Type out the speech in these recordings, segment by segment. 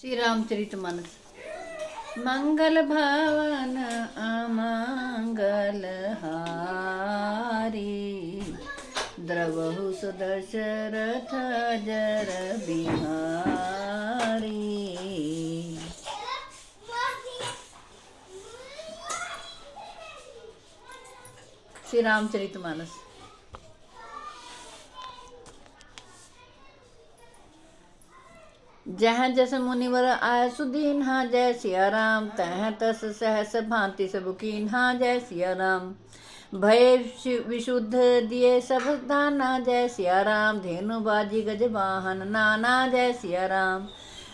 श्री रामचरितमानस। मंगल भवन अमंगल हारी, द्रवहु सुदशरथ जर बिहारी। श्री रामचरितमानस। जह जस मुनिवर आय सुदीन्हा, जय सिया राम तह तस सहस भांति सब कीन्हा। जय सिया राम भय विशुद्ध दिए सब दाना, जय सिया राम धेनु बाजी गज वाहन नाना। जय सिया राम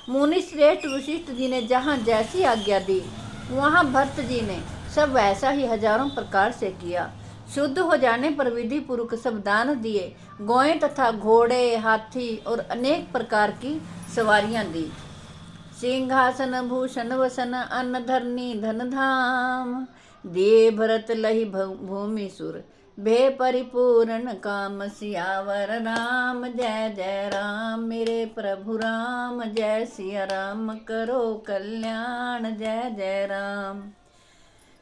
मुनि श्रेष्ठ वशिष्ठ जी ने जहाँ जैसी आज्ञा दी, वहाँ भरत जी ने सब वैसा ही हजारों प्रकार से किया। शुद्ध हो जाने पर विधि पूर्वक सब दान दिए। गौएं तथा घोड़े, हाथी और अनेक प्रकार की सवारियां दी। सिंहासन भूषण वसन अन्न धरनी धन धाम, दिए भरत लही भूमि सुर भे परिपूर्ण काम। सियावर राम जय जय राम, मेरे प्रभु राम जय सिया राम, करो कल्याण जय जय राम।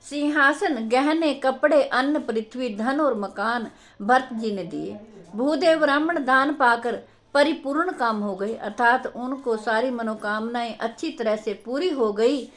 सिंहासन, गहने, कपड़े, अन्न, पृथ्वी, धन और मकान भरत जी ने दिए। भूदेव ब्राह्मण दान पाकर परिपूर्ण काम हो गए, अर्थात उनको सारी मनोकामनाएं अच्छी तरह से पूरी हो गई।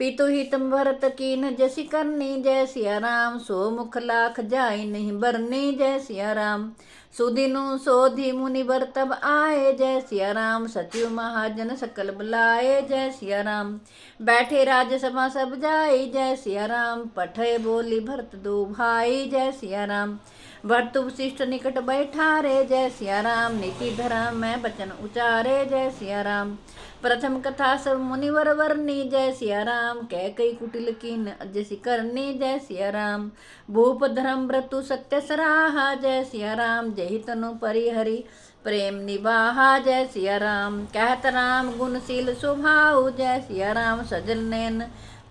पितु हितम भरत कीन जैसी करनी, जय सिया राम सो मुख लाख जाई नहीं बरनी। जय सिया राम सुदिनु सोधि मुनिवर तब आए, जय सिया राम सचिव महाजन सकल बुलाए। जय सिया राम बैठे राज्यसभा सब जाई, जय सिया राम पठय बोली भरत दो भाई। जय सिया राम भरत वशिष्ठ निकट बैठारे, जय सिया राम नीति धर्म मैं बचन उचारे। जय सिया राम प्रथम कथा सब मुनिवर वर्णी, जय सिया राम कह कई कुटिल कीन जैसी करनी। जय सिया राम भूप धर्म व्रतु सत्य सराहा, जय सिया राम जय तनु परिहरि प्रेम निवाहा। जय सिया राम कहत राम गुणशील स्वभाव, जय सिया राम सजल नयन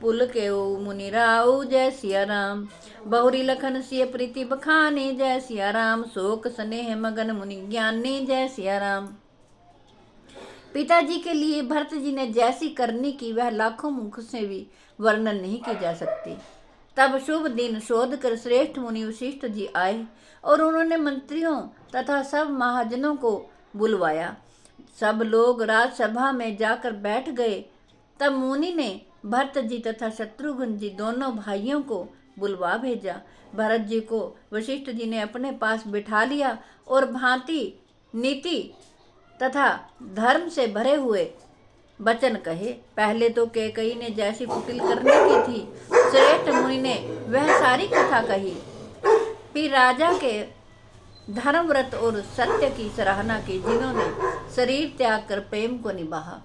पुल के मुनि राउ। जय सिया राम बहुरी लखन सिय प्रीति बखानी, जय सिया राम शोक स्नेह मगन मुनि ज्ञानी। जय सिया राम पिताजी के लिए भरत जी ने जैसी करनी की वह लाखों मुख से भी वर्णन नहीं की जा सकती। तब शुभ दिन शोध कर श्रेष्ठ मुनि वशिष्ठ जी आए और उन्होंने मंत्रियों तथा सब महाजनों को बुलवाया। सब लोग राजसभा में जाकर बैठ गए। तब मुनि ने भरत जी तथा शत्रुघ्न जी दोनों भाइयों को बुलवा भेजा। भरत जी को वशिष्ठ जी ने अपने पास बिठा लिया और भांति नीति तथा धर्म से भरे हुए वचन कहे। पहले तो कैकेयी ने जैसी कुटिल करने की थी, श्रेष्ठ मुनि ने वह सारी कथा कही। फिर राजा के धर्म व्रत और सत्य की सराहना की, जिन्होंने शरीर त्याग कर प्रेम को निभाया।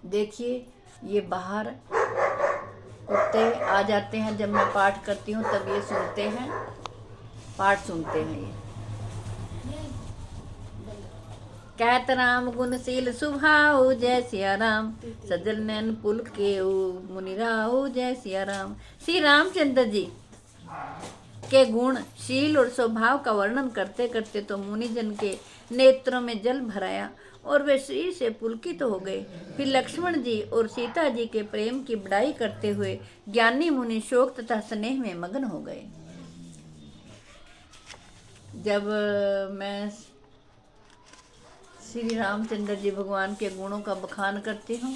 देखिए ये बाहर कुत्ते आ जाते हैं, जब मैं पाठ करती हूँ तब ये सुनते हैं, पाठ सुनते हैं। ये कहत राम गुणशील सुभाऊ, जय सिया राम सजल नैन पुल के मुनि राउ। जय सिया राम श्री रामचंद्र जी के गुण, शील और स्वभाव का वर्णन करते करते तो मुनिजन के नेत्रों में जल भराया और वे श्री से पुलकित हो गए। फिर लक्ष्मण जी और सीता जी के प्रेम की बड़ाई करते हुए ज्ञानी मुनि शोक तथा स्नेह में मग्न हो गए। जब मैं श्री रामचंद्र जी भगवान के गुणों का बखान करती हूँ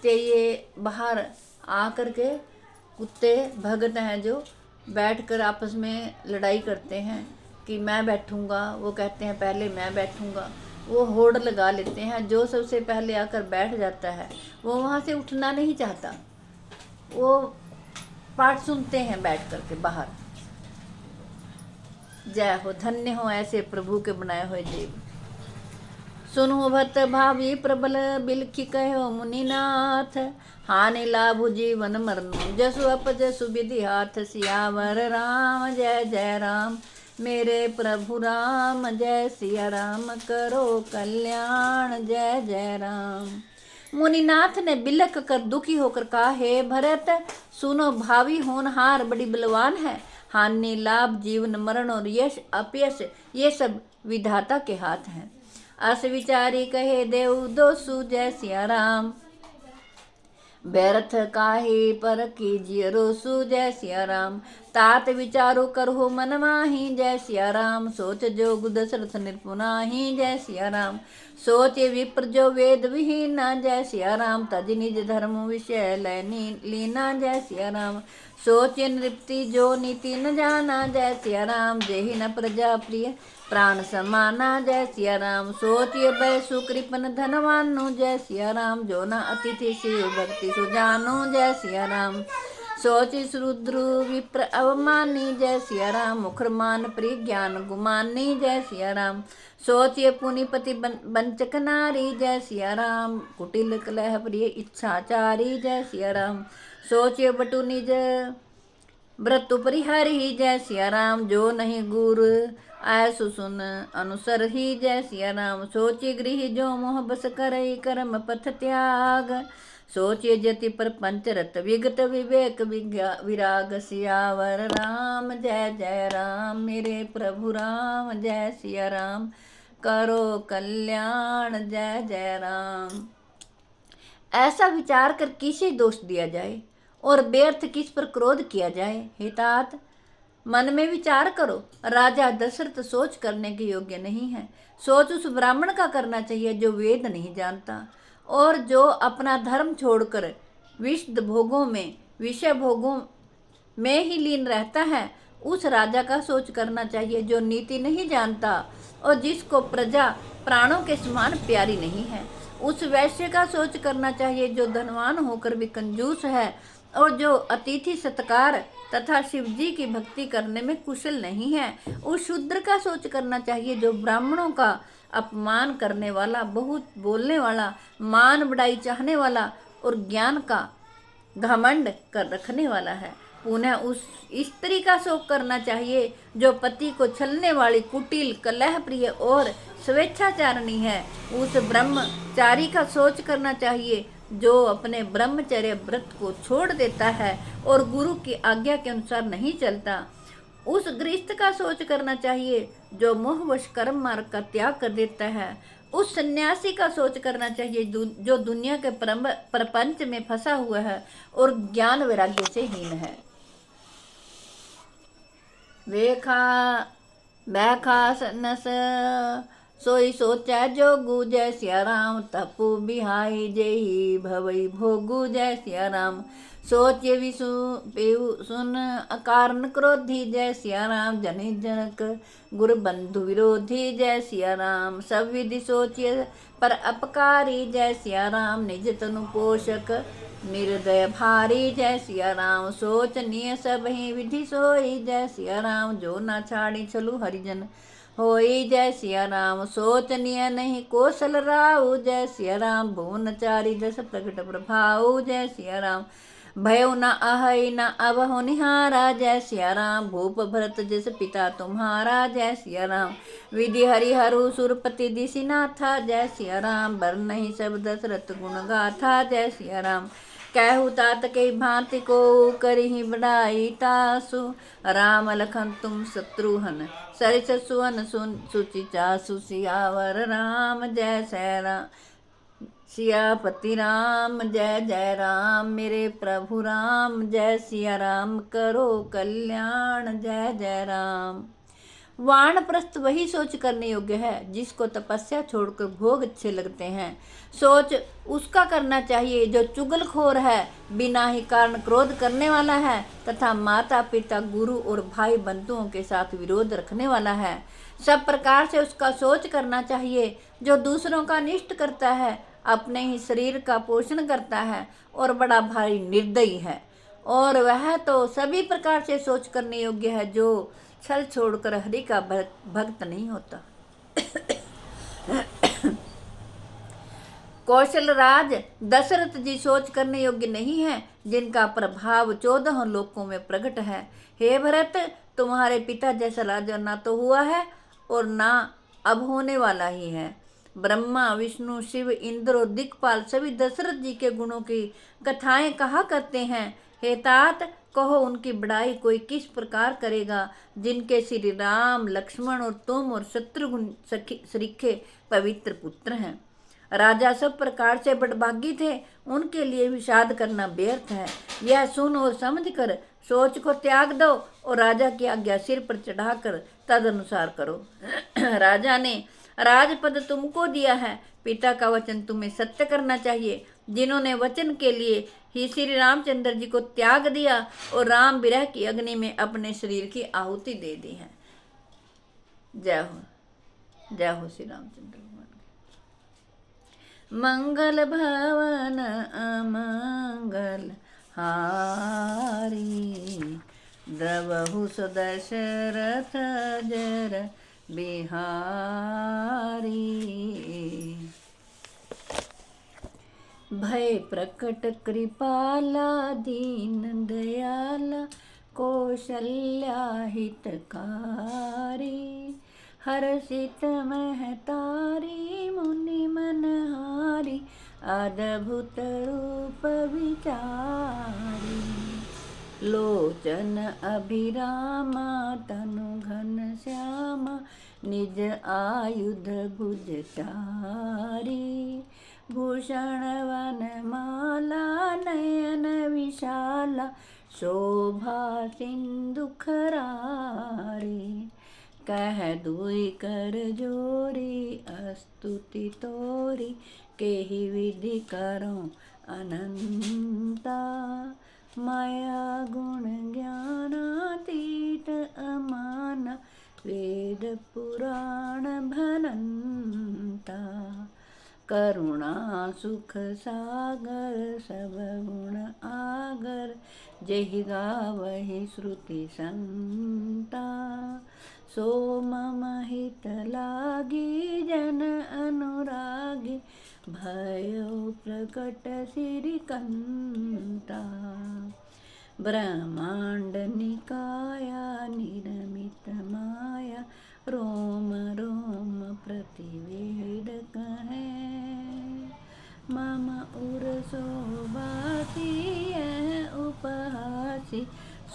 तो ये बाहर आकर के कुत्ते भगत हैं जो बैठकर आपस में लड़ाई करते हैं कि मैं बैठूंगा, वो कहते हैं पहले मैं बैठूंगा। वो होड़ लगा लेते हैं, जो सबसे पहले आकर बैठ जाता है वो वहाँ से उठना नहीं चाहता। वो पाठ सुनते हैं बैठ करके बाहर। जय हो, धन्य हो ऐसे प्रभु के बनाए हुए जीव। सुनो भत भावी प्रबल बिलखी कहो मुनिनाथ, हानि लाभ जीवन मरनु जसु अपजसु विधि हाथ। सियावर राम जय जय राम, मेरे प्रभु राम जय सिया राम, करो कल्याण जय जय राम। मुनिनाथ ने बिलख कर दुखी होकर कहा, हे भरत सुनो, भावी होनहार बड़ी बलवान है। हानि लाभ जीवन मरण और यश अपयश ये सब विधाता के हाथ हैं। अस विचारी कहे देव दोसु जय सिया राम। व्यर्थ काहे पर कीजिए रोसु जय सिया राम। तात विचारो करहो मन माही जय सिया राम। सोच जोग दशरथ निपुनाही जय सिया राम। सोचे विप्र जो वेद विहीना जय सिया राम। तज निज धर्म विषय लय लीना जय सिया राम। सोचे नृप्ति जो नीति न जाना जय सिया राम। जेहि न प्रजा प्रिय प्राण समाना जय सिया राम। सोचिए बैसु कृपन धनवानु जय सिया राम। जो न अतिथि शिव भक्ति सुजानु जय सिया राम। सोचि रुद्र विप्र अवमानी जय सिया राम। मुखर मान प्रिय ज्ञान गुमानी जय सिया राम। सोचिए पुनिपति वंचक नारी जय सिया राम। कुटिल कलह प्रिय इच्छाचारी जय सिया राम। सोचिए बटु निज व्रत परिहरि जय सिया राम। जो नहीं गुर ऐसु सुन अनुसर ही जय सिया राम। सोचिए गृह जो मोह बस करई कर्म पथ त्याग। सोचिए जति पर पंचरत विगत विवेक विराग। सियावर राम जय जय राम। मेरे प्रभु राम जय सिया राम। करो कल्याण जय जय राम। ऐसा विचार कर किसे दोष दिया जाए और व्यर्थ किस पर क्रोध किया जाए। हे तात, मन में विचार करो। राजा दशरथ सोच करने के योग्य नहीं है। सोच उस ब्राह्मण का करना चाहिए जो वेद नहीं जानता और जो अपना धर्म छोड़कर विषद भोगों में विषय भोगों में ही लीन रहता है। उस राजा का सोच करना चाहिए जो नीति नहीं जानता और जिसको प्रजा प्राणों के समान प्यारी नहीं है। उस वैश्य का सोच करना चाहिए जो धनवान होकर भी कंजूस है और जो अतिथि सत्कार तथा शिव जी की भक्ति करने में कुशल नहीं है। उस शूद्र का सोच करना चाहिए जो ब्राह्मणों का अपमान करने वाला, बहुत बोलने वाला, मान बढ़ाई चाहने वाला और ज्ञान का घमंड कर रखने वाला है। पुनः उस स्त्री का शोक करना चाहिए जो पति को छलने वाली, कुटिल, कलह प्रिय और स्वेच्छाचारिणी है। उस ब्रह्मचारी का सोच करना चाहिए जो अपने ब्रह्मचर्य व्रत को छोड़ देता है और गुरु की आज्ञा के अनुसार नहीं चलता। उस गृहस्थ का सोच करना चाहिए जो मोहवश कर्म मार्ग का त्याग कर देता है। उस सन्यासी का सोच करना चाहिए जो दुनिया के प्रपंच में फंसा हुआ है और ज्ञान वैराग्य से हीन है। बैखा नस सोई सोचा जोगु जय सिया राम। तपु बिहाई जेहि भवई भोगु जय सिया राम। सोचे विसु पेउ सुन अकारण क्रोधी जय सिया राम। जनि जनक गुरु बंधु विरोधी जय सिया राम। सब विधि सोचिए पर अपकारी जय सिया राम। निज तनु पोषक निर्दय भारी जय सिया राम। सोचनीय सब ही विधि सोई जय सिया राम। जो ना छाड़ी छलु हरिजन होई जय सिया राम। सोचनीय नहीं कौशल राउ जय सिया राम। भुवन चारी दस प्रकट प्रभाऊ जय सिया राम। भयो न अहै न अबहु निहारा जय सिया राम। भूप भरत जस पिता तुम्हारा जय सिया राम। विधि हरिहरु सुरपति दिशिनाथा जय सिया राम। बर नहीं सब दशरथ गुण गाथा जय सिया राम। कहु तात के भांति को करहि बढ़ाई तासु। राम लखन तुम शत्रुहन सरिस सुवन सुचि चासु। सियावर राम जय जय राम। सियापति राम जय जय राम। मेरे प्रभु राम जय सिया राम। करो कल्याण जय जय राम। वानप्रस्थ वही सोच करने योग्य है जिसको तपस्या छोड़कर भोग अच्छे लगते हैं। सोच उसका करना चाहिए जो चुगलखोर है, बिना ही कारण क्रोध करने वाला है तथा माता पिता गुरु और भाई बंधुओं के साथ विरोध रखने वाला है। सब प्रकार से उसका सोच करना चाहिए जो दूसरों का अनिष्ट करता है, अपने ही शरीर का पोषण करता है और बड़ा भारी निर्दयी है। और वह तो सभी प्रकार से सोच करने योग्य है जो छल छोड़कर हरि का भक्त नहीं होता। कौशल राज दशरथ जी सोच करने योग्य नहीं है जिनका प्रभाव 14 लोकों में प्रकट है। हे भरत, तुम्हारे पिता जैसा राजा ना तो हुआ है और ना अब होने वाला ही है। ब्रह्मा विष्णु शिव इंद्र और दिक्पाल सभी दशरथ जी के गुणों की कथाएं कहा करते हैं। हे तात, कहो उनकी बड़ाई कोई किस प्रकार करेगा, जिनके श्री राम लक्ष्मण और तुम और शत्रुघ्न सरीखे पवित्र पुत्र हैं। राजा सब प्रकार से बड़भागी थे, उनके लिए विषाद करना व्यर्थ है। यह सुन और समझ कर सोच को त्याग दो और राजा की आज्ञा सिर पर चढ़ाकर तद अनुसार करो। राजा ने राजपद तुमको दिया है, पिता का वचन तुम्हें सत्य करना चाहिए। जिन्होंने वचन के लिए ही श्री रामचंद्र जी को त्याग दिया और राम विरह की अग्नि में अपने शरीर की आहुति दे दी है। जय हो श्री रामचंद्र भगवान। मंगल भवन अमंगल हारी, द्रवहु दशरथ जर बिहारी। भय प्रकट कृपाला दीन दयाला, कौशल्या हितकारी। हर्षित महतारी मुनि मनहारी, अद्भुत रूप विचारी। लोचन अभिरामा तनु घन श्यामा, निज आयुध भुज चारी। भूषण वनमाला नयन विशाला, शोभा सिंधु खरारी। कह दुई कर जोरी स्तुति तोरी, केहि विधि करो अनंता। माया गुण ज्ञानातीत अमाना, वेद पुराण भनंता। करुणा सुख सागर सब गुण आगर, जेहि गावहि श्रुति संता। सो मम हित लागी जन अनुरागी, भयो प्रकट श्रीकंता। ब्रह्मांड निकाया निर्मित माया, रोम रोम प्रतिवेदक है। मम उर शोभासी यह उपहासी,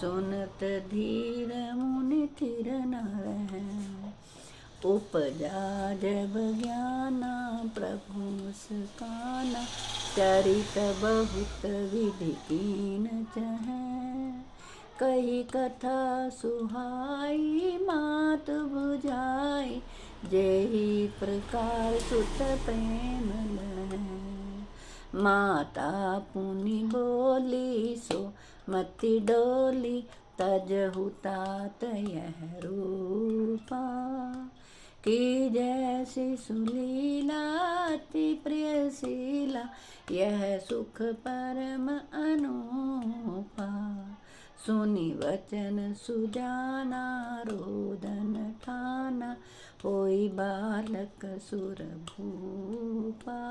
सुनत धीर मुनि थिर न रहे। उपजा जब ज्ञाना प्रभु मुस्काना, चरित बहुत विधि कीन चहै। कही कथा सुहाई मात बुझाई, जेहि प्रकार सुत प्रेम लहै। माता पुनि बोली सो मति डोली, तजहु तात यह रूपा। की जैसी सुलीला अति प्रियशीला, यह सुख परम अनूपा। सुनि वचन सुजाना रोदन ठाना, होई बालक सुर भूपा।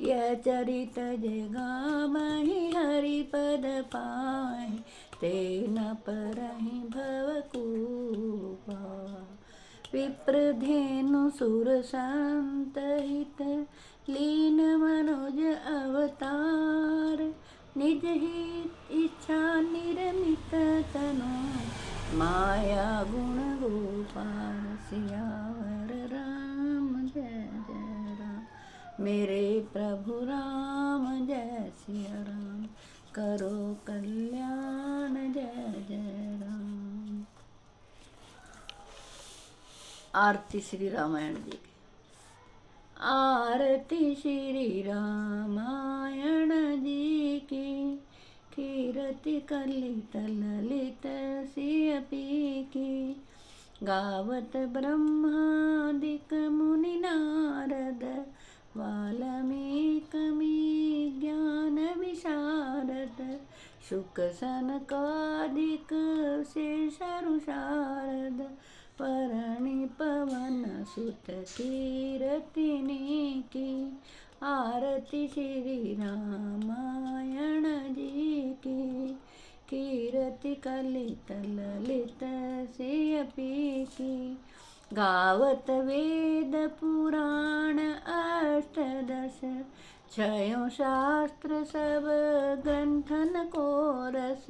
यह चरित जे गावहि हरि पद पावहि, ते न परहि भवकूपा। विप्रधेनु सुर संत हित, लीन मनुज अवतार। निज हित इच्छा निर्मित तनु, माया गुण गोपाल। सियावर राम जय जय राम, मेरे प्रभु राम जय सिया राम। करो कल्याण जय जय राम। आरती श्री रामायण जी की। आरती श्री रामायण जी की, कीरति कलित ललित सियपी की। गावत ब्रह्मादिक मुनि नारद, वाल्मीकि ज्ञान विशारद। शुक सनकादिक शेष शारद, परणि पवन सुत कीरतिनी की। आरती श्री रामायण जी की, कीरति कलित ललित सियपी की। गावत वेद पुराण अष्टदश, छयों शास्त्र सब ग्रंथन को रस।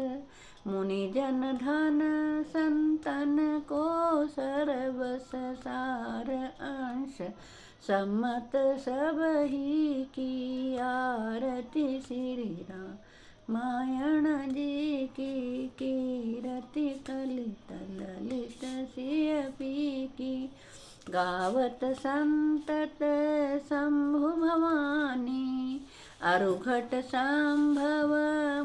मुनि जन धन संतन को सर्वस सार अंश, सम्मत सब ही की आरती श्री रामायण जी की। कीरति कलित ललित सिय पी की, गावत संतत शंभु भवानी। अरुघट संभव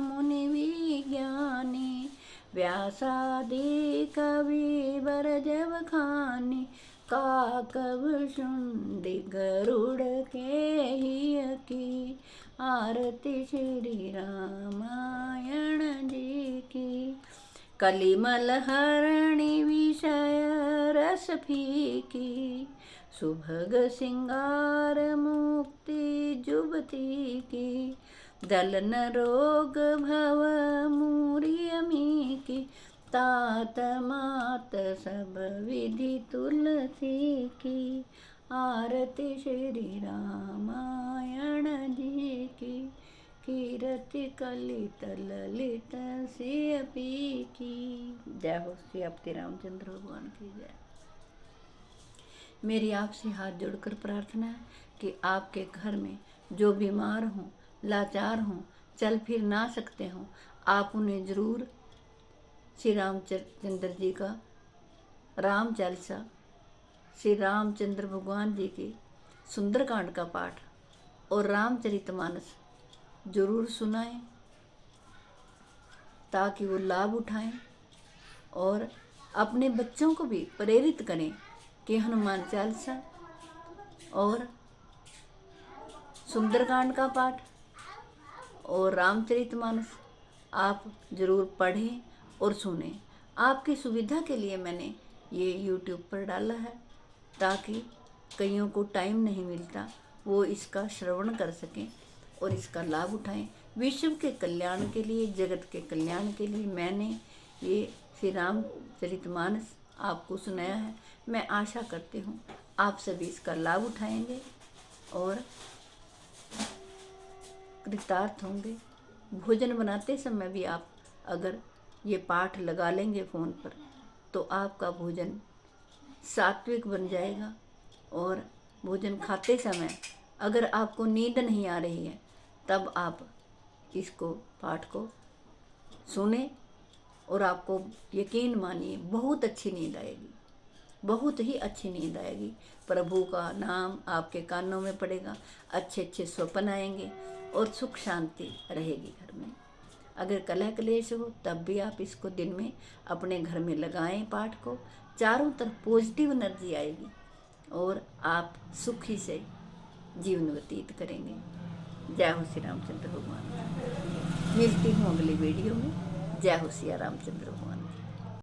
मुनि विज्ञानी, व्यासादि कवि वर जब खानी। काकव शुंडी गरुड़ के हिय की, आरती श्री रामायण जी की। कलिमल हरणी विषय रस फीकी, सुभग सिंगार मुक्ति जुबती की। दलन रोग भव मूरियमी की, तात मात सब विधि तुलसी की। आरती श्री रामायण जी की। कीरति कलित ललित सिय पी की। जय हो श्री अपति रामचंद्र भगवान की जय। मेरी आपसे हाथ जोड़कर प्रार्थना है कि आपके घर में जो बीमार हों, लाचार हों, चल फिर ना सकते हों, आप उन्हें जरूर श्री रामचंद्र जी का राम चालीसा, श्री रामचंद्र भगवान जी की सुंदरकांड का पाठ और रामचरितमानस जरूर सुनाएं, ताकि वो लाभ उठाएं और अपने बच्चों को भी प्रेरित करें कि हनुमान चालीसा और सुंदरकांड का पाठ और रामचरितमानस आप जरूर पढ़ें और सुनें। आपकी सुविधा के लिए मैंने ये YouTube पर डाला है, ताकि कईयों को टाइम नहीं मिलता वो इसका श्रवण कर सकें और इसका लाभ उठाएं। विश्व के कल्याण के लिए, जगत के कल्याण के लिए मैंने ये श्री रामचरितमानस आपको सुनाया है। मैं आशा करती हूँ आप सभी इसका लाभ उठाएंगे और कृतार्थ होंगे। भोजन बनाते समय भी आप अगर ये पाठ लगा लेंगे फ़ोन पर, तो आपका भोजन सात्विक बन जाएगा। और भोजन खाते समय अगर आपको नींद नहीं आ रही है, तब आप इसको पाठ को सुने और आपको यकीन मानिए बहुत अच्छी नींद आएगी, बहुत ही अच्छी नींद आएगी। प्रभु का नाम आपके कानों में पड़ेगा, अच्छे अच्छे स्वप्न आएंगे और सुख शांति रहेगी घर में। अगर कलह क्लेश हो तब भी आप इसको दिन में अपने घर में लगाएं पाठ को, चारों तरफ पॉजिटिव एनर्जी आएगी और आप सुखी से जीवन व्यतीत करेंगे। जय हो श्री रामचंद्र भगवान। मिलती हूँ अगली वीडियो में। जय हो श्री रामचंद्र भगवान।